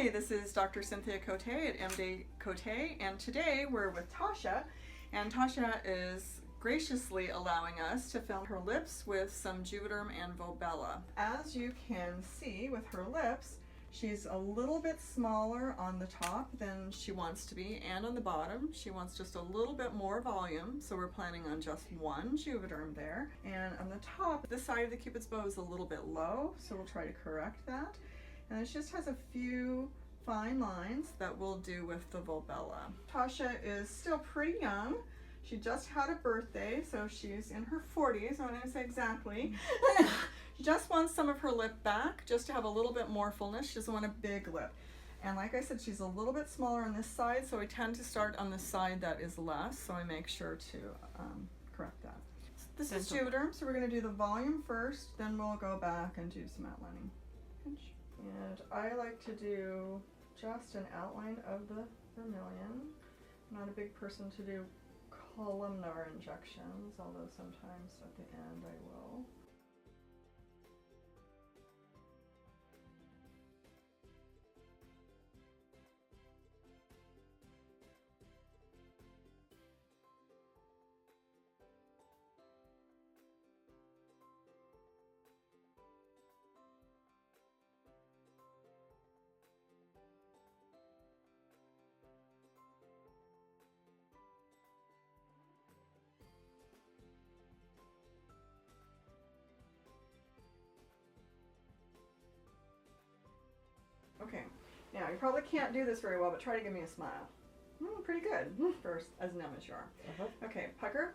Hi, this is Dr. Cynthia Cote at MD Coté, and today we're with Tasha, and Tasha is graciously allowing us to film her lips with some Juvederm and Volbella. As you can see with her lips, she's a little bit smaller on the top than she wants to be, and on the bottom she wants just a little bit more volume, so we're planning on just one Juvederm there. And on the top, this side of the Cupid's bow is a little bit low, so we'll try to correct that. And it just has a few fine lines that we'll do with the Volbella. Tasha is still pretty young. She just had a birthday, so she's in her 40s, I'm not gonna say exactly. She just wants some of her lip back, just to have a little bit more fullness. She doesn't want a big lip. And like I said, she's a little bit smaller on this side, so I tend to start on the side that is less, so I make sure to correct that. This is Juvederm, so we're gonna do the volume first, then we'll go back and do some outlining. Pinch. And I like to do just an outline of the vermilion. I'm not a big person to do columnar injections, although sometimes at the end I will. Okay, now you probably can't do this very well, but try to give me a smile. Pretty good, first, as numb as you are. Okay, pucker.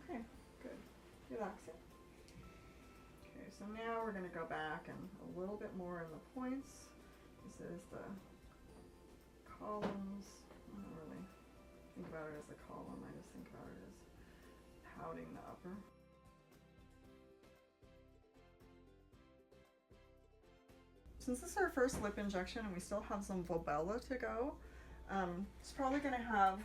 Okay, good. Relax it. Okay, so now we're going to go back and a little bit more in the points. This is the columns. I don't really think about it as a column, I just think about it as pouting the upper. Since this is our first lip injection and we still have some Volbella to go, it's probably going to have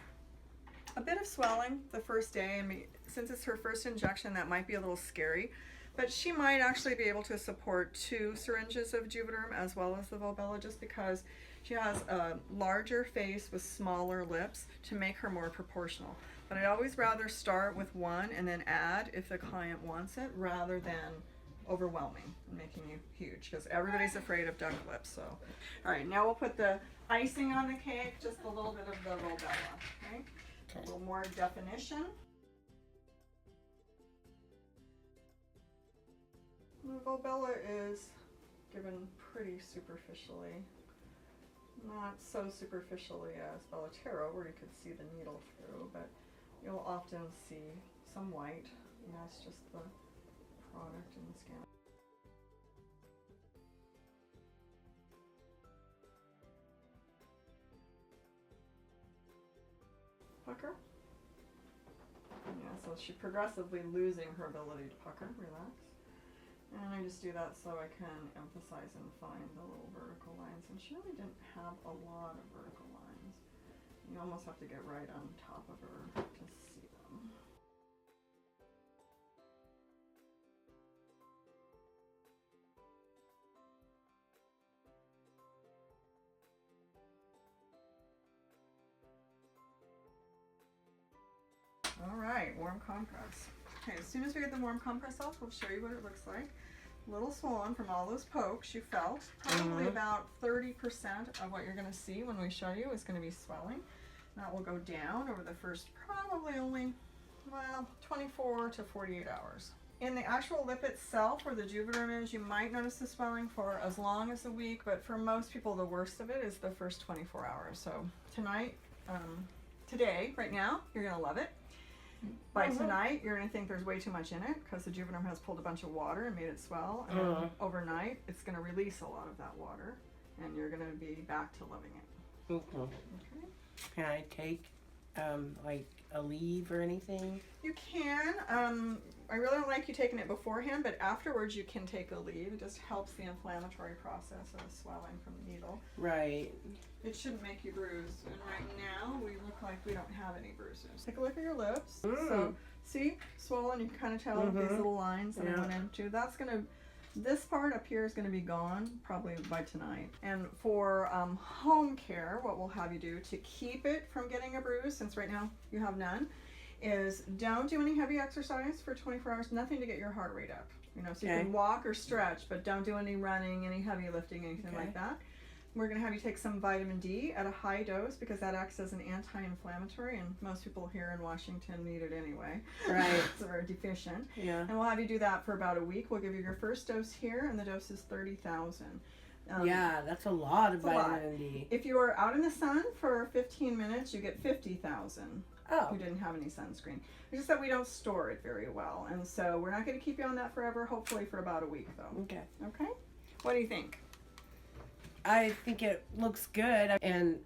a bit of swelling the first day, and since it's her first injection that might be a little scary, but she might actually be able to support 2 syringes of Juvederm as well as the Volbella, just because she has a larger face with smaller lips to make her more proportional. But I'd always rather start with 1 and then add if the client wants it, rather than overwhelming and making you huge, because everybody's afraid of duck lips. So all right, now we'll put the icing on the cake, just a little bit of the Volbella. Okay, a little more definition. The Volbella is given pretty superficially, not so superficially as Bellatero, where you could see the needle through, but you'll often see some white, and that's just the product in the scan. Pucker. Yeah, so she's progressively losing her ability to pucker. Relax. And I just do that so I can emphasize and find the little vertical lines. And she really didn't have a lot of vertical lines. You almost have to get right on top of her to see them. All right, warm compress. Okay, as soon as we get the warm compress off, we'll show you what it looks like. A little swollen from all those pokes you felt. Probably about 30% of what you're going to see when we show you is going to be swelling. That will go down over the first probably only, well, 24 to 48 hours. In the actual lip itself, where the Juvederm is, you might notice the swelling for as long as a week, but for most people, the worst of it is the first 24 hours. So tonight, today, right now, you're going to love it. By tonight, you're going to think there's way too much in it, because the Juvederm has pulled a bunch of water and made it swell. And then overnight, it's going to release a lot of that water, and you're going to be back to loving it. Okay. Can I take like a leave or anything? You can. I really don't like you taking it beforehand, but afterwards you can take a leave. It just helps the inflammatory process of the swelling from the needle. Right. It shouldn't make you bruise. And right now we look like we don't have any bruises. Take a look at your lips. So see, swollen, you can kind of tell these little lines that I went into. That's going to This part up here is going to be gone probably by tonight. And for home care, what we'll have you do to keep it from getting a bruise, since right now you have none, is don't do any heavy exercise for 24 hours, nothing to get your heart rate up. You know, so you can walk or stretch, but don't do any running, any heavy lifting, anything like that. We're going to have you take some vitamin D at a high dose because that acts as an anti-inflammatory, and most people here in Washington need it anyway. Right. So we're deficient. Yeah. And we'll have you do that for about a week. We'll give you your first dose here, and the dose is 30,000. Yeah, that's a lot of vitamin D. If you are out in the sun for 15 minutes, you get 50,000. Oh. Who didn't have any sunscreen. It's just that we don't store it very well, and so we're not going to keep you on that forever. Hopefully for about a week, though. Okay. Okay. What do you think? I think it looks good, and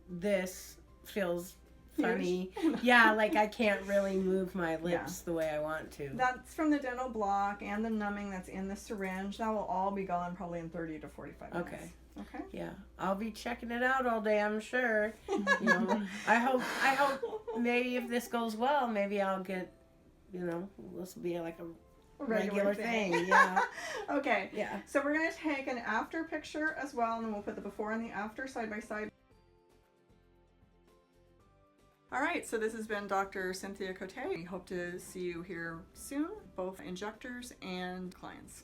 this feels funny. Yeah, like I can't really move my lips the way I want to. That's from the dental block and the numbing that's in the syringe. That will all be gone probably in 30 to 45 minutes. Okay. Okay. Yeah, I'll be checking it out all day, I'm sure. You know, I hope maybe if this goes well, maybe I'll get, you know, this will be like a regular thing. Yeah. Okay. Yeah. So we're going to take an after picture as well, and then we'll put the before and the after side by side. All right, so this has been Dr. Cynthia Coté. We hope to see you here soon, both injectors and clients.